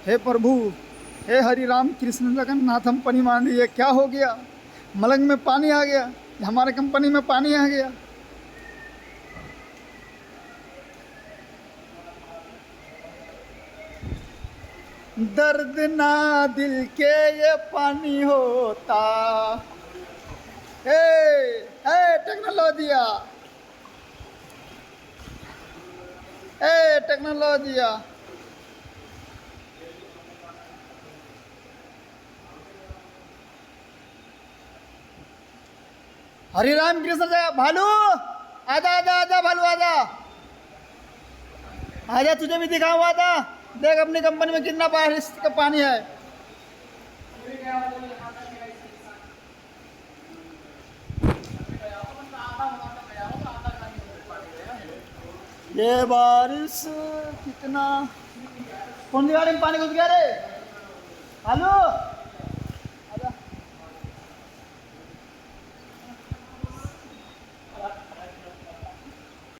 हे प्रभु, हे हरि राम कृष्ण जगन्नाथम परिमानी, ये क्या हो गया? मलंग में पानी आ गया, हमारे कंपनी में पानी आ गया। दर्द ना दिल के ये पानी होता। टेक्नोलॉजिया, टेक्नोलॉजिया। हरि राम कृष्ण जय। भालू आजा आजा आजा, भालू आजा आजा, तुझे भी दिखाऊं, आजा। देख अपनी कंपनी में कितना बारिश का पानी है। ये बारिश कितना, कौन सी गाड़ी में पानी घुस गया रे? भालू